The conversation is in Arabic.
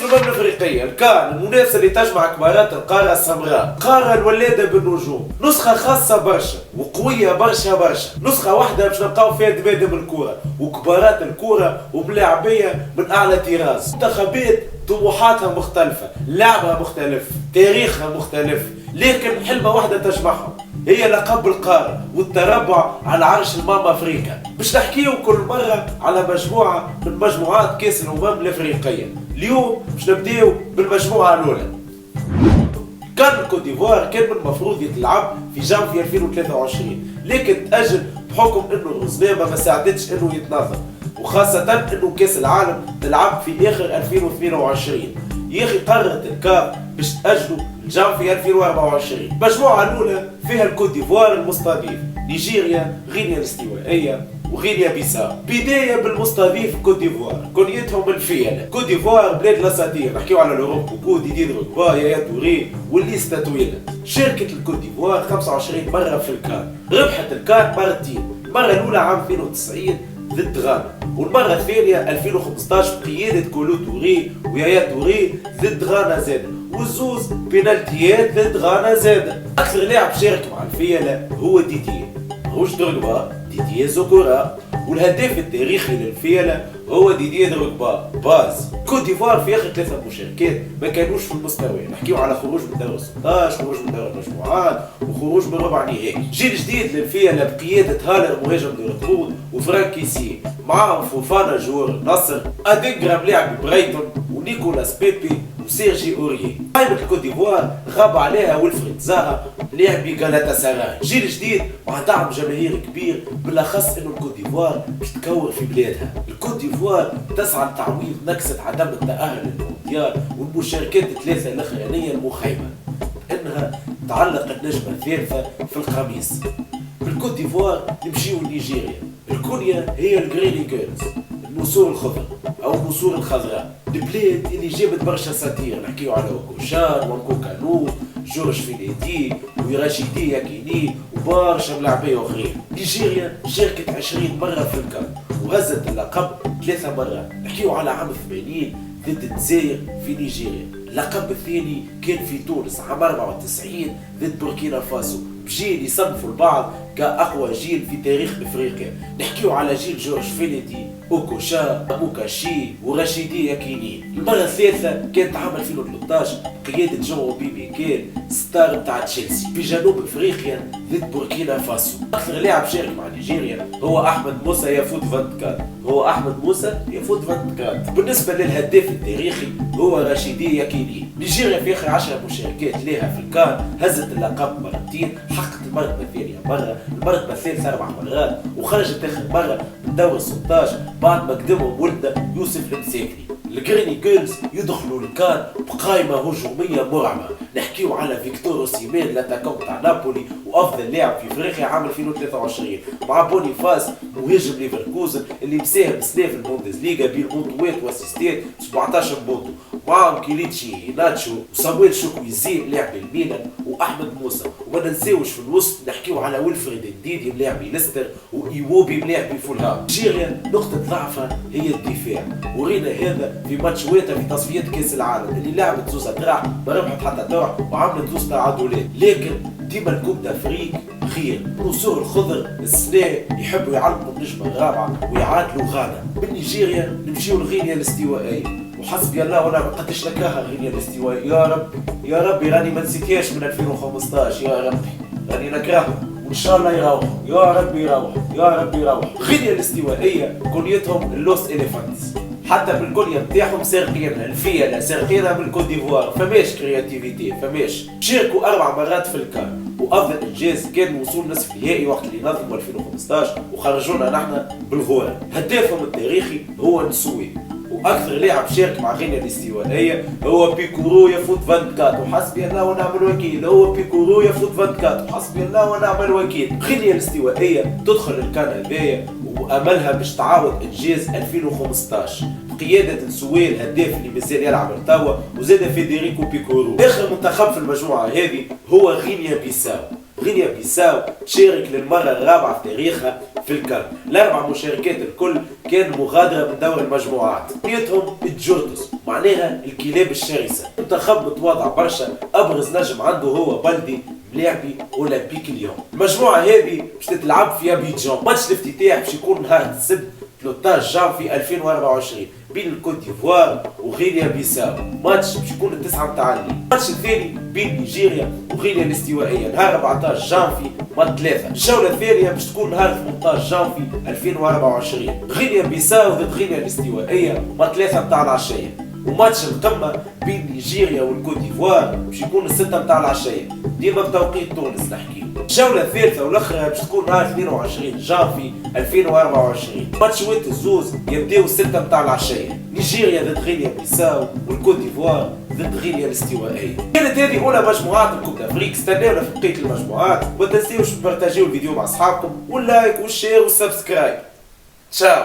الأمم الأفريقية الكان المنافسة اللي تجمع كبارات القارة السمراء، قارة الولادة بالنجوم، نسخة خاصة برشا وقوية برشا برشا، نسخة واحدة باش نلقاو فيها دبادب الكورة وكبارات الكورة وملاعبية من أعلى طراز، منتخبات طموحاتها مختلفة، لعبها مختلف، تاريخها مختلف، لكن حلمة واحدة تجمعهم هي لقب القارة والتربع على عرش الماما افريقيا. باش نحكيو كل مرة على مجموعة من مجموعات كأس الأمم الأفريقية. اليوم باش نبداو بالمجموعة الأولى. كان الكوت ديفوار كان من المفروض يتلعب في جانفي 2023 لكن تأجل بحكم انه الرزنامة ما ساعدتش انه يتنظم، وخاصة انه كأس العالم تلعب في اخر 2022. يا اخي قررت الكاف باش تأجلوا الجانفي 2024. المجموعة الأولى فيها الكوت ديفوار المستضيف، نيجيريا، غينيا الاستوائية وغينيا بيساو. بداية بالمستضيف كوت ديفوار، كنيتهم الفيلة. كوت ديفوار بلاد الأساطير، نحكيو على لوروب كوكو، ديدي دروغبا، يايا توري والليستا طويلة. شاركت الكوت ديفوار 25 مرة في الكان، ربحت الكان مرتين، المرة الأولى عام 92 ضد غانا، والمرة الثانية 2015 بقيادة كولو توري ويايا توري ضد غانا زاد، والزوز بينالتيات ضد غانا زاد. أكثر لاعب شارك مع الفيلة هو ديديه روش دروغبا، ديديه زوكورا، والهداف التاريخي للفيلة هو ديديه دروغبا باز. كوت ديفوار في اخر 3 مشاركات ما كانوش في المستوى، نحكيو على خروج من دور 16، خروج من دور المجموعات، وخروج من ربع نهائي. جيل جديد للفيلة بقيادة هالر مهاجم دورتموند وفرانكي سي، معاهم فوفانا جور نصر، ادينغرام لاعب برايتون، ونيكولاس بيبي وسيرجي اوريي. قائمة الكوت ديفوار غاب عليها ويلفريد زاها لاعبي غالاتا ساراي. جيل جديد مع دعم جماهيري كبير، بالاخص انه الكوت ديفوار باش تكور في بلادها. الكوت ديفوار تسعى لتعويض نكسة عدم التأهل للمونديال والمشاركات الثلاثة الاخرانية المخيبة، انها تعلق النجمة الثالثة في القميص. بالكوت ديفوار نمشيو لنيجيريا، الكونيا هي الجريني جيرلز، النسور الخضر او النسور الخضراء، البلاد اللي جابت برشا ساتير، نحكيو على اوكوشان وانكوكانو، جورج فيليدي وراشيدي ياكيني وبرشا ملاعبية اخرين. نيجيريا شاركت 20 مرة في الكان وهزت اللقب 3 مرات، نحكيو على عام 80 ضد الجزائر في نيجيريا، اللقب الثاني كان في تونس عام 94 ضد بوركينا فاسو، بجيل يصنفوا البعض كأقوى جيل في تاريخ افريقيا. نحكيو على جيل جورج فيليدي، اوكوشا، موكاشي وراشيدي ياكيني. المرة الثالثة كانت عام 2013 بقيادة جو بيبي كيل، ستار بتاع تشيلسي في جنوب افريقيا ضد بوركينا فاسو. اكثر لاعب شارك مع نيجيريا هو احمد موسى يفوت 24. بالنسبة للهداف التاريخي هو راشيدي ياكيني. نيجيريا في اخر 10 مشاركات لها في الكان هزت اللقب مرتين، حققت المرتبة الثانية مرة، المرتبة الثالثة 4 مرات، وخرجت اخر مرة من دور 16 بعد ما قدمهم ولده يوسف المساكني. الجريني جيرلز يدخلوا الكان بقائمة هجومية مرعبة، نحكيو على فيكتور اوسيمان لاتاكون تاع نابولي وافضل لاعب في افريقيا عام 2023، مع بونيفاس مهاجم ليفركوزن اللي مساهم سنة في البوندسليغا بين بونطوات واسيستات 17 بونطو، معاهم كيليتشي ناتشو وصامويل شوكويزين لاعب الميلان واحمد موسى. وما ننساوش في الوسط نحكيو على ويلفريد الديدي ملاعب ليستر وايوبي ملاعب فولهام. نيجيريا نقطة ضعفها هي الدفاع، ورينا هذا في ماتش واتا في تصفيات كاس العالم اللي لعبت زوز دراع ما ربحت حتى دور وعملت زوز تعادلات، لكن ديما الكوب دافريك خير. النسور الخضر السنة يحبوا يعلقوا النجمة الرابعة ويعادلوا غانا. من نيجيريا نمشيو لغينيا الاستوائية، وحسبي الله ونعم قداش نكرهها غينيا الاستوائية. يا ربي يا ربي راني ما نسيتهاش من 2015، يا ربي راني نكرههم وان شاء الله يروحوا، يا ربي يروحوا يا ربي يروحوا. غينيا الاستوائية كونيتهم اللوس اليفانتس، حتى بالكونيا بتاعهم سارقينها الفيلة، سارقينها من الكوت ديفوار، فماش كرياتيفيتي فماش. شاركوا 4 مرات في الكان، وافضل انجاز كان وصول نصف نهائي وقت اللي نظموا 2015 وخرجونا نحن بالغورة. هدافهم التاريخي هو نسوي، واكثر لاعب شارك مع غينيا الاستوائية هو بيكورو يفوت 24، وحسبي الله ونعم الوكيل. هو بيكورو يفوت 24 وحسبي الله ونعم الوكيل. غينيا الاستوائية تدخل الكان هذايا واملها باش تعاود انجاز 2015 بقيادة نسوي الهداف اللي مازال يلعب توا، وزاد فيدريكو بيكورو. اخر منتخب في المجموعة هذه هو غينيا بيساو. غينيا بيساو تشارك للمرة الرابعة في تاريخها في الكان. الأربع مشاركات الكل كان مغادرة من دور المجموعات، نيتهم الجورتوس معناها الكلاب الشرسة. منتخب متواضع برشا، أبرز نجم عنده هو بلدي ملاعبي اولمبيك اليوم. المجموعة هذه باش تتلعب في أبيجان، ماتش الافتتاح باش يكون نهار السبت 13 جانفي 2024 بين الكوت ديفوار وغينيا بيساو، ماتش باش يكون التسعة متاع الليل. الماتش الثاني بين نيجيريا وغينيا الاستوائية نهار 14 جانفي مع 3. الجولة الثانية باش تكون نهار 18 جانفي 2024 غينيا بيساو ضد غينيا الاستوائية مع 3 متاع العشية. وماتش القمة بين نيجيريا والكوت ديفوار باش يكون 6 متاع العشية ديما بتوقيت تونس نحكيو. الجولة الثالثة والأخرى باش تكون نهار 22 جانفي 2024. ماتشات الزوز يبداو 6 متاع العشية، نيجيريا ضد غينيا بيساو والكوت ديفوار ضد غينيا الاستوائية. كانت هذه أولى مجموعات الكوب دافريك، استناونا في بقية المجموعات، وما تنساوش تبارتاجيو الفيديو مع أصحابكم واللايك والشير والسبسكرايب. تشاو.